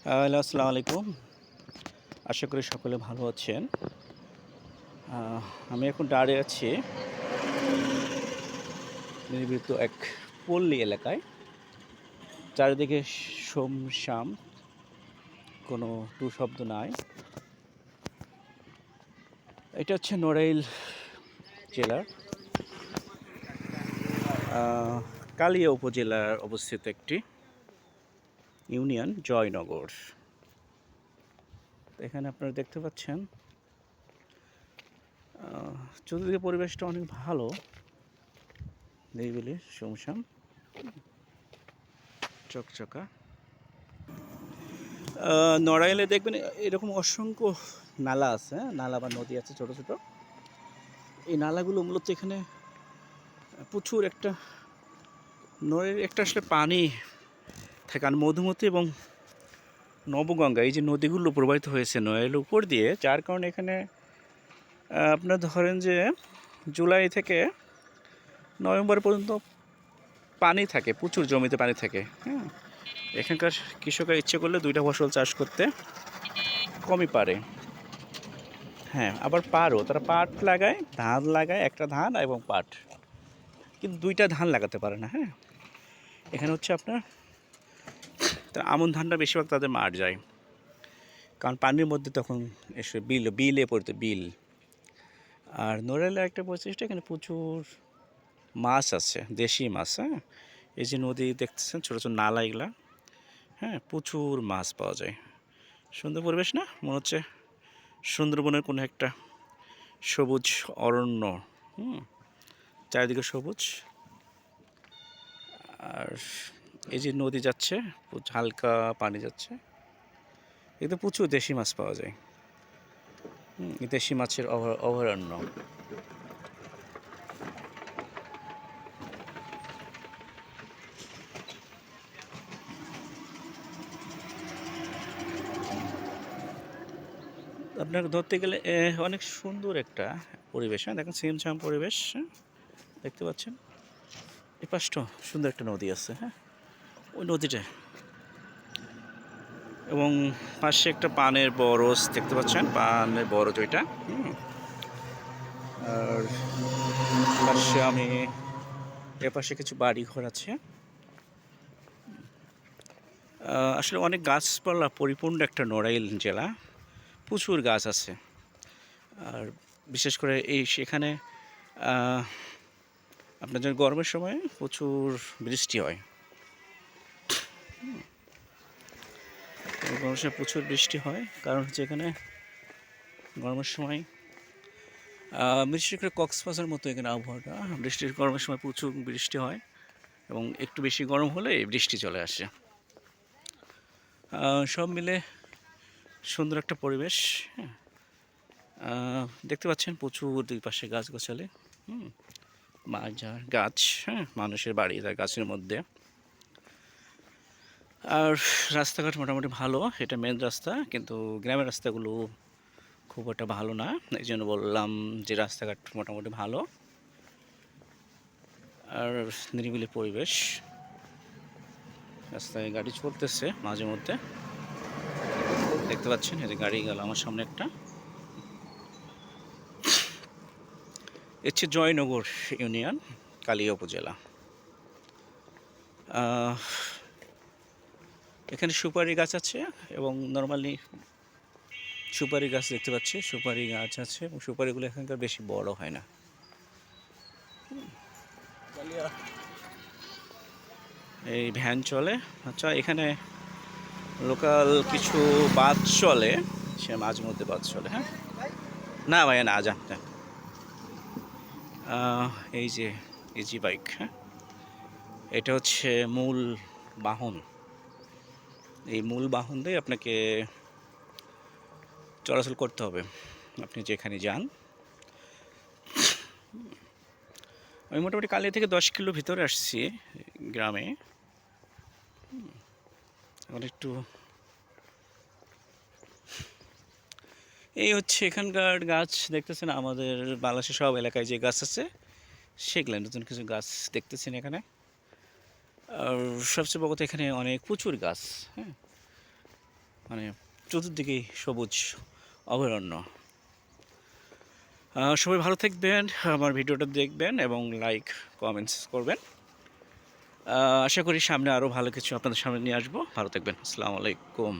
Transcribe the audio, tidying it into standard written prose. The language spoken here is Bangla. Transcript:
হ্যালো, আসসালামু আলাইকুম। আশা করি সকলে ভালো আছেন। আমি এখন দাঁড়িয়ে আছি নির্মিত এক পল্লী এলাকায়। চারিদিকে সুমসাম, কোনো টু-শব্দ নাই। এটা হচ্ছে নড়াইল জেলার আ কালিয়া উপজেলার অবস্থিত একটি ইউনিয়ন জয়নগর। এখানে আপনারা দেখতে পাচ্ছেন আ চতুর্দিকে পরিবেশটা অনেক ভালো, নিরিবিলি, সুমসাম, চকচকা। নড়াইলে দেখবেন এরকম অসংখ্য নালা আছে, হ্যাঁ? নালা বা নদী আছে ছোট, ছোট। এই নালাগুলো মূলত এখানে প্রচুর একটা নদীর একটা আসলে পানি থাকে। আর মধুমতি এবং নবগঙ্গা এই যে নদীগুলো প্রবাহিত হয়েছে নড়াইলের উপর দিয়ে, যার কারণে এখানে আপনার ধরেন যে জুলাই থেকে নভেম্বর পর্যন্ত পানি থাকে, প্রচুর জমিতে পানি থাকে, হ্যাঁ? এখানকার কৃষকরা ইচ্ছে করলে ২ টা ফসল চাষ করতে কমই পারে। হ্যাঁ, আবার পাটও তারা পাট লাগায়, ধান লাগায়, একটা ধান এবং পাট। কিন্তু ২ টা ধান লাগাতে পারে না, হ্যাঁ? এখানে হচ্ছে আপনার আমন ধানটা বেশিরভাগ তাদের মার যায়। কারণ পানির মধ্যে তখন এসে বিলে পড়তো বিল। আর নড়াইলের একটা বৈশিষ্ট্য এখানে প্রচুর মাছ আছে, দেশি মাছ, হ্যাঁ? এই যে নদী দেখতেছেন ছোট, ছোট নালা এগুলা, হ্যাঁ? প্রচুর মাছ পাওয়া যায়। সুন্দর পরিবেশ না? মনে হচ্ছে সুন্দরবনের কোনো একটা সবুজ অরণ্য, হুম? চারিদিকে সবুজ। আর এই যে নদী যাচ্ছে, হালকা পানি যাচ্ছে। এতে প্রচুর দেশি মাছ পাওয়া যায়। এই দেশি মাছের অভয়ারণ্য। আপনাকে ধরতে গেলে অনেক সুন্দর একটা পরিবেশ, হ্যাঁ? দেখেন ছিমছাম পরিবেশ, হ্যাঁ? দেখতে পাচ্ছেন? এই পাশটাও সুন্দর একটা নদী আছে, হ্যাঁ? ওই নদীটায় এবং পাশে একটা পানের বরজ দেখতে পাচ্ছেন? পানের বরজ ওইটা, হুম? আর পাশে এপাশে কিছু বাড়িঘর আছে। আসলে অনেক গাছপালা পরিপূর্ণ একটা নড়াইল জেলা। প্রচুর গাছ আছে। আর বিশেষ করে সেখানে আপনার যখন গরমের সময় প্রচুর বৃষ্টি হয়। গরমের সময় প্রচুর বৃষ্টি হয়, কারণ হচ্ছে এখানে গরমের সময় বিশেষ করে কক্সবাজার মতো এখানে আবহাওয়াটা গরমের সময় প্রচুর বৃষ্টি হয় এবং একটু বেশি গরম হলে বৃষ্টি চলে আসে। সব মিলে সুন্দর একটা পরিবেশ, হ্যাঁ? দেখতে পাচ্ছেন প্রচুর দুই পাশে গাছগাছালি, মাঝার গাছ, হ্যাঁ? মানুষের বাড়ি তার গাছের মধ্যে। আর রাস্তাঘাট মোটামুটি ভালো, এটা মেন রাস্তা, কিন্তু গ্রামের রাস্তাগুলো খুব একটা ভালো না। এই জন্য বললাম যে রাস্তাঘাট মোটামুটি ভালো আর নিরিবিলি পরিবেশ। রাস্তায় গাড়ি চলতেছে মাঝে মধ্যে, দেখতে পাচ্ছেন এই যে গাড়ি গেল আমার সামনে একটা। হচ্ছে জয়নগর ইউনিয়ন, কালিয়া উপজেলা। এখানে সুপারি গাছ আছে এবং নর্মালি সুপারি গাছ দেখতে পাচ্ছি, সুপারি গাছ আছে এবং সুপারিগুলো এখানকার বেশি বড় হয় না। এই ভ্যান চলে। আচ্ছা, এখানে লোকাল কিছু বাস চলে, সে মাঝে মধ্যে বাস চলে, হ্যাঁ? না ভাইয়া না, যান যান। এই যে ইজি বাইক, হ্যাঁ? এটা হচ্ছে মূল বাহন। এই মূল বাহন দিয়ে আপনাকে চলাচল করতে হবে আপনি যেখানে যান। আমি মোটামুটি কালিয়া থেকে 10 কিলো ভিতরে আসছি গ্রামে। এখন একটু এই হচ্ছে এখানকার গাছ দেখতেছেন, আমাদের বাংলাদেশের সব এলাকায় যে গাছ আছে সেগুলো নতুন কিছু গাছ দেখতেছেন এখানে। আর সবচেয়ে বড় কথা এখানে অনেক প্রচুর গাছ, হ্যাঁ? মানে চতুর্দিকেই সবুজ অভয়ারণ্য। সবাই ভালো থাকবেন, আমার ভিডিওটা দেখবেন এবং লাইক কমেন্টস করবেন। আশা করি সামনে আরও ভালো কিছু আপনাদের সামনে নিয়ে আসবো। ভালো থাকবেন। আসসালামু আলাইকুম।